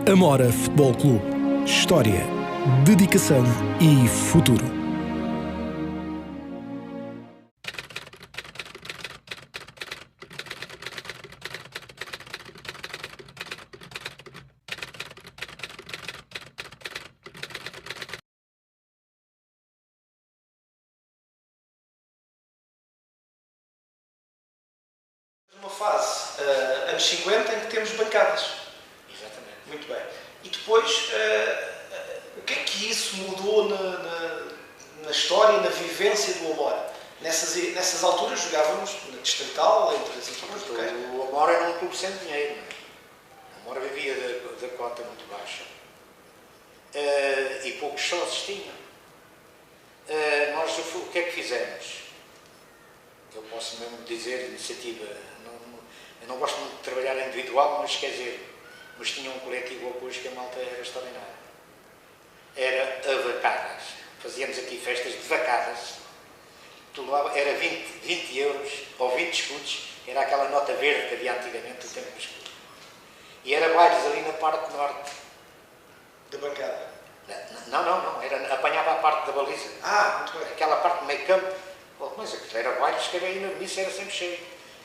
Amora Futebol Clube. História, dedicação e futuro. Uma fase, anos 50, em que temos bancadas. Exatamente. Muito bem. E depois, o que é que isso mudou na história e na vivência do Amora? Nessas alturas jogávamos na Distrital, entre as equipas locais. O Amora era um clube sem dinheiro. Não é? O Amora vivia da cota muito baixa. E poucos sócios tinham. Nós o que é que fizemos? Eu posso mesmo dizer iniciativa. Eu não gosto muito de trabalhar individual, mas quer dizer, mas tinha um coletivo apoio que a malta era extraordinária. Era a vacadas. Fazíamos aqui festas de vacadas. Era 20 euros ou 20 escudos. Era aquela nota verde que havia antigamente, o tempo do escudo. E era bailes ali na parte norte. Da bancada? Não. Apanhava a parte da baliza. Muito bem. Aquela parte do meio campo. Mas aquilo era bailes que era enormíssimo, era sempre cheio.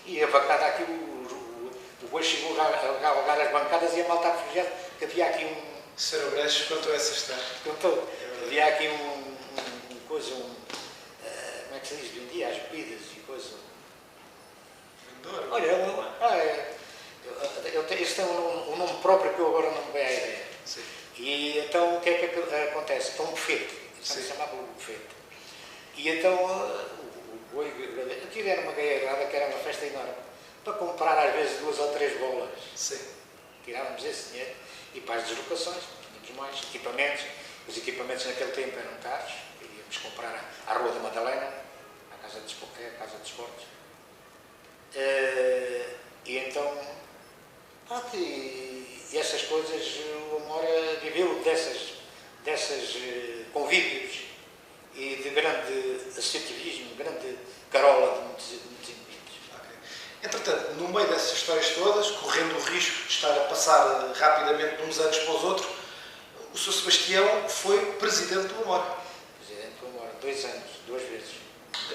E a vacada aqui, o boi chegou a alugar as bancadas e a malta refugiada, que havia aqui um... Sr. Breches contou essa história. Contou. Havia aqui como é que se diz? Vendia as bebidas e coisa. Vendedor? Olha, este tem um nome próprio que eu agora não me vejo à ideia. Sim. E então o que é que acontece? Então um bufete. Se chamava o bufete. E então o boi, aquilo era uma gaiagada que era uma festa enorme. Para comprar às vezes 2 ou 3 bolas. Sim. Tirávamos esse dinheiro e para as deslocações, tínhamos mais equipamentos. Os equipamentos naquele tempo eram caros. Íamos comprar à Rua da Madalena, à Casa de Esportes. E então, e essas coisas, o Amora viveu dessas convívios e de grande associativismo, grande carola de muitos indivíduos. Entretanto, no meio dessas histórias todas, correndo o risco de estar a passar rapidamente de uns anos para os outros, o Sr. Sebastião foi presidente do Amora. Presidente do Amora, 2 anos, 2 vezes.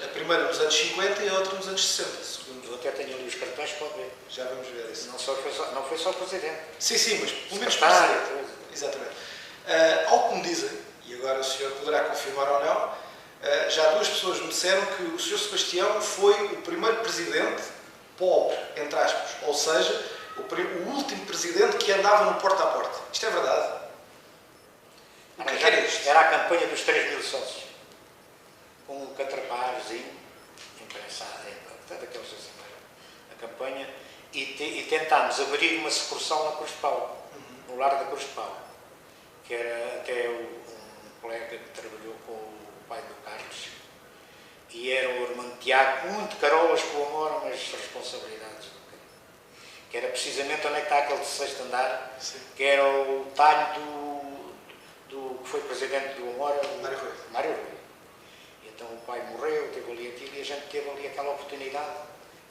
A primeira nos anos 50 e a outra nos anos 60, segundo. Eu até tenho ali os cartões, pode ver. Já vamos ver isso. Não foi só presidente. Sim, mas pelo menos Secretário, presidente. Exatamente. Ao que me dizem, e agora o senhor poderá confirmar ou não, já 2 pessoas me disseram que o Sr. Sebastião foi o primeiro presidente pobre, entre aspas, ou seja, o último presidente que andava no porta a porta. Isto é verdade? O que era isto? Era a campanha dos 3.000 sócios, com um catraparzinho imprensado, daqueles assim, a campanha, e tentámos abrir uma sucursal na Cruz de Pau, no Lar da Cruz de Pau, que era até um colega que trabalhou com o pai do Carlos, e era o irmão Tiago, muito carolas com o Amor, mas responsabilidades. Que era precisamente onde é que está aquele 16º andar, Sim. que era o talho do que foi presidente do Amor, Mário Rui. E então o pai morreu, teve ali aquilo, e a gente teve ali aquela oportunidade,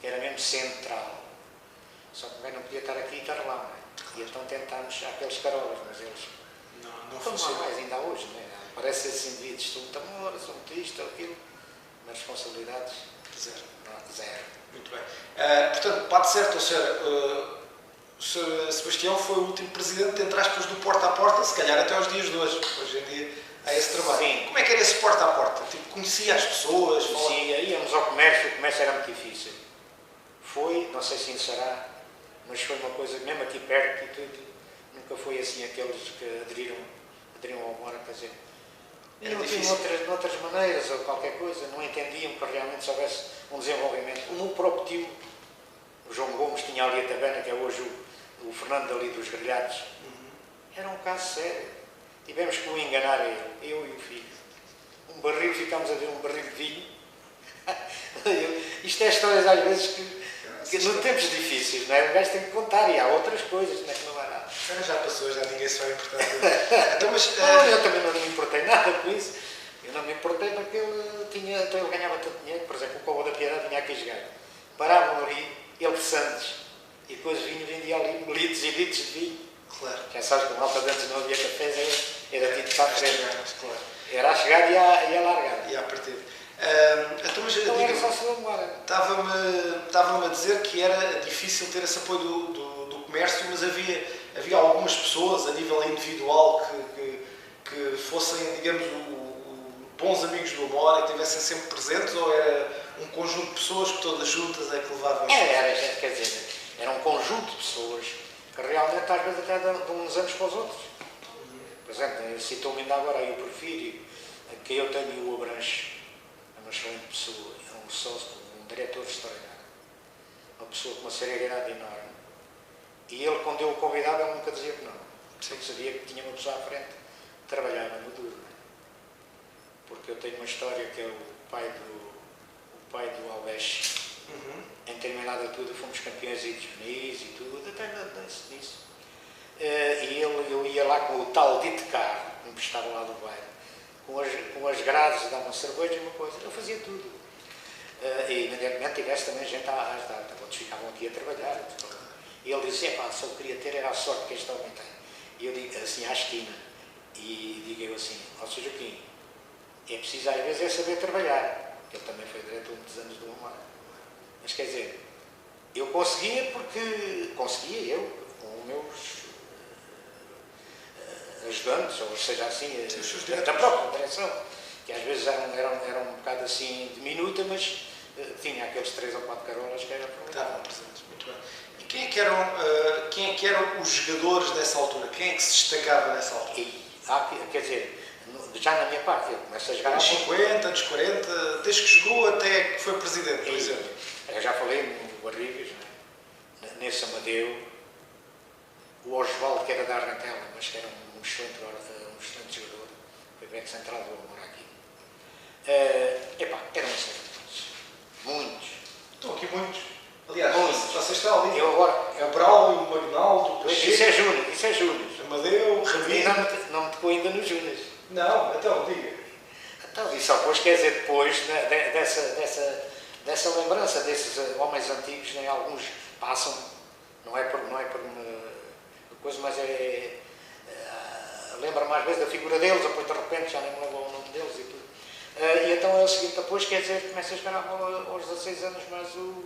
que era mesmo central. Só que não podia estar aqui e estar lá, não é? E então tentámos aqueles carolas, mas eles Não não funciona. mais ainda hoje, não é? Parece esses indivíduos, são muito amor, são muito isto ou aquilo. Nas responsabilidades, zero. Muito bem. Portanto, bate certo, ou seja, o Sr. Sebastião foi o último presidente, entre aspas, do porta a porta, se calhar até aos dias de hoje. Hoje em dia há esse trabalho. Sim. Como é que era esse porta a porta? Tipo, conhecia as pessoas? Conhecia, íamos ao comércio, o comércio era muito difícil. Foi, não sei se ainda será, mas foi uma coisa, mesmo aqui perto e tudo, nunca foi assim aqueles que aderiram ao Amora, quer dizer. Era Não difícil. tinham outras maneiras ou qualquer coisa, não entendiam que realmente se houvesse um desenvolvimento. O meu próprio tio, o João Gomes, tinha ali a taberna, que é hoje o Fernando ali dos Grelhados. Era um caso sério. Tivemos que o enganar eu e o filho. Um barril, ficámos a ver um barril de vinho. Isto é histórias às vezes que nos tempos difíceis, não é? O gajo tem que contar e há outras coisas, não é que não há nada. Já passou, já ninguém se vai importar. Então, mas, Eu também não me importei nada com isso. Eu não me importei porque ele ganhava tanto dinheiro. Por exemplo, o Povo da Piedade vinha aqui jogar. Paravam ali, ele de Santos. E depois vinha, vendia ali litros e litros de vinho. Claro. Já sabes que a malta de antes não havia cafés, era tido para a frente. Claro. Era a chegar e a largar. E a partir. Então, mas, Então era só se demora. Estava-me a dizer que era difícil ter esse apoio do comércio, mas havia algumas pessoas a nível individual que fossem, digamos, bons amigos do Amor e que estivessem sempre presentes, ou era um conjunto de pessoas que todas juntas é que levavam? Quer dizer, era um conjunto de pessoas que realmente às vezes até de uns anos para os outros. Por exemplo, citou-me ainda agora aí o Porfírio, que eu tenho o Abranche, é uma excelente pessoa, é um sócio, um diretor extraordinário, uma pessoa com uma serenidade enorme. E ele, quando eu o convidava, ele nunca dizia que não. Porque sabia que tinha uma pessoa à frente que trabalhava no duro. Porque eu tenho uma história que é o pai do Alves. Em determinada altura fomos campeões de juvenis e tudo, até nisso. E eu ia lá com o tal dito carro, que estava lá do bairro, com as grades, dava uma cerveja e uma coisa, eu fazia tudo. E imediatamente tivesse também gente a ajudar, então outros ficavam aqui a trabalhar. E ele disse, só queria ter era a sorte que este homem tem. E eu digo assim à esquina, e digo eu assim, ó Sr. Joaquim, é preciso às vezes é saber trabalhar. Ele também foi diretor muitos anos do Amor. Mas quer dizer, eu conseguia com os meus ajudantes, ou seja assim, da própria direção, que às vezes eram um bocado assim diminuta, mas tinha aqueles 3 ou 4 carolas que eram estavam presentes, muito bem. E quem é que eram os jogadores dessa altura? Quem é que se destacava nessa altura? Quer dizer, já na minha parte, eu começo a jogar... Anos 50, anos 40, desde que jogou até que foi presidente, por exemplo. Eu já falei no Barrigas, nesse Amadeu, o Osvaldo, que era da Arrantela, mas que era um excelente jogador, foi back central do Amor aqui. Eram muitos. Estão aqui muitos. Aliás, muitos. Vocês estão ali. Eu agora... O Braulio, o Magnaldo, o Isso é Júnior. Amadeu, o Rabino. E não me tocou ainda nos Júnior. Não, então, diga. Então, e só depois, quer dizer, depois dessa lembrança desses homens antigos, nem alguns passam, não é por uma coisa, mas lembra mais vezes da figura deles, depois de repente já nem me lembro o nome deles e tudo. E então é o seguinte, depois quer dizer, começa a jogar a bola aos 16 anos, mas o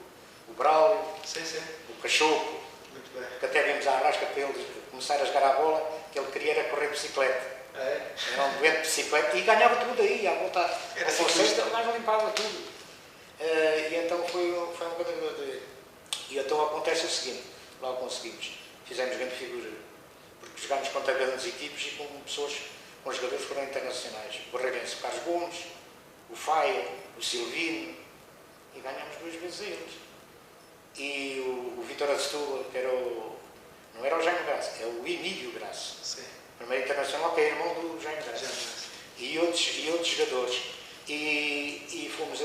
Braulio, Sim. o Cachopo, Muito bem. que até vimos à Arrasca para ele começar a jogar a bola, que ele queria era correr bicicleta. Era um doente de bicicleta e ganhava tudo aí, à volta. Era ciclista, o gajo limpava tudo. E então foi uma coisa. E então acontece o seguinte: lá conseguimos, fizemos grande figura, porque jogámos contra grandes equipes e com jogadores que foram internacionais. O Barreirense, o Carlos Gomes, o Faia, o Silvino, e ganhámos 2 vezes a eles. E o Vitória de Setúbal, que não era o Jaime Graça, é o Emílio Graça. Sim. Primeiro internacional, que é irmão do Jaime Graça. E outros jogadores. E fomos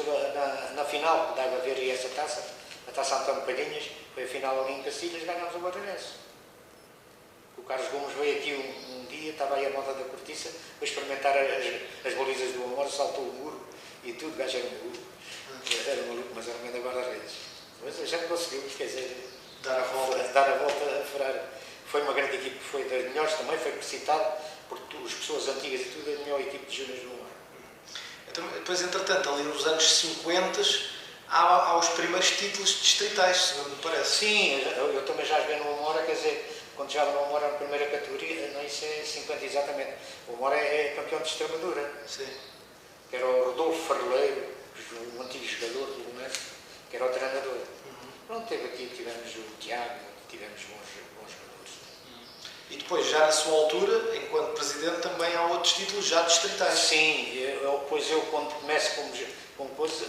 na final, que dava a ver essa taça, a Taça António Palhinhas, foi a final ali em Cacilhas, ganhámos o Barreirense. O Carlos Gomes veio aqui um dia, estava aí a moda da cortiça, para experimentar as balizas do Amor, saltou o muro e tudo, o gajo era um muro. Era maluco, mas era um grande guarda-redes. Mas a gente conseguiu, quer dizer, dar a volta a furar. Foi uma grande equipe, foi das melhores também, foi citado por as pessoas antigas e tudo, a melhor equipe de júniores do Amor. Então, depois, entretanto, ali nos anos 50, há os primeiros títulos distritais, segundo me parece. Sim, eu também já joguei no Amor, quer dizer, quando jogava no Amor na primeira categoria, não, isso é 50 exatamente. O Amor é campeão de Extremadura. Sim. Que era o Rodolfo Farleiro, um antigo jogador do Lumense, que era o treinador. Pronto, tivemos o Tiago, tivemos bons jogadores. E depois, já na sua altura, enquanto presidente, também há outros títulos já distritais. Sim, depois eu quando começo como coisa,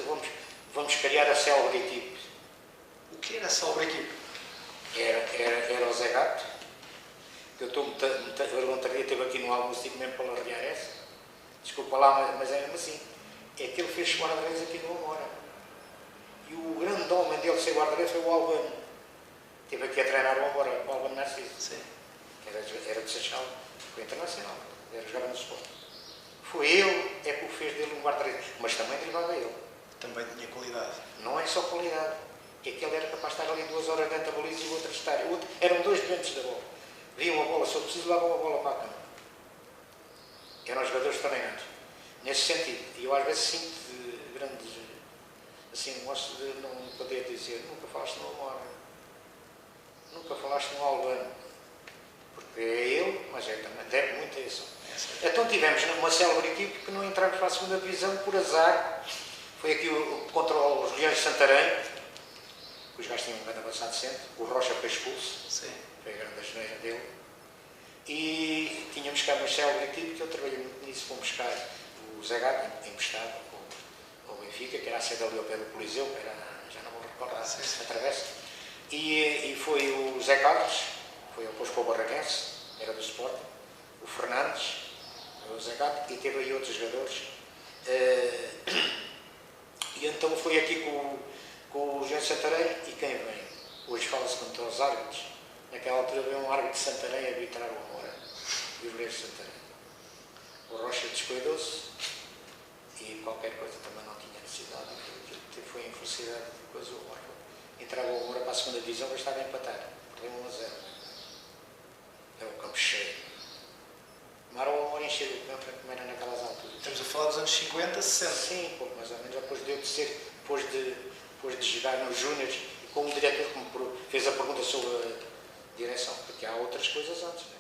vamos criar a célebre equipe. O que era a célebre equipe? Era o Zé Gato, que eu ontem dia esteve aqui no almoço e mesmo para largar essa. Desculpa lá, mas é mesmo assim. É que ele fez guarda-redes aqui no Amora. E o grande homem dele ser guarda-redes foi o Albano. Esteve aqui a treinar o Amora, o Albano Narciso. Sim. Era de Seixal, foi internacional, era jogar no Sport. Foi ele que o fez dele um guarda-redes, mas também derivava ele. Também tinha qualidade. Não é só qualidade, é que ele era capaz de estar ali 2 horas dentro da baliza e o outro estar. Eram 2 doentes da bola. viam a bola, se eu preciso, levavam a bola para a cama. Eram os jogadores treinados. Nesse sentido, e eu às vezes sinto grandes, assim, gosto de não poder dizer, nunca falaste no Amor, nunca falaste no Albano, porque é ele, mas é também, deve muito a isso. Então tivemos uma célebre equipe que não entramos para a segunda divisão por azar. Foi aqui contra os Leões de Santarém, que os gajos tinham um grande avançado centro, o Rocha foi expulso, Sim. foi a grande asneira dele. E tínhamos cá uma célebre equipe que eu trabalhei muito nisso, fomos buscar o Zé Gato, emprestado ao Benfica, que era a sede ali ao pé do Coliseu, era, já não vou recordar a travessa. E foi o Zé Carlos, foi depois para o Barraquense, era do Sport, o Fernandes, o Zé Gato, e teve aí outros jogadores. E então foi aqui com o Jean Santarém, e quem vem? Hoje fala-se contra os árbitros. Naquela altura veio um árbitro de Santarém a arbitrar o Amora, e o Brejo de Santarém. O Rocha descuidou-se e qualquer coisa também não tinha necessidade. Foi a infelicidade de coisa. O Amora entrava o Amora para a segunda divisão, mas estava a empatar. Perdeu 1-0. É o campo cheio. Tomaram o Amora encher o campo como era naquelas alturas. Estamos a falar dos anos 50, 60. Sim, pouco mais ou menos. Depois deu de ser, depois de jogar nos Júniors, e como o diretor que me fez a pergunta sobre a direção, porque há outras coisas antes. Né?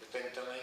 Eu tenho também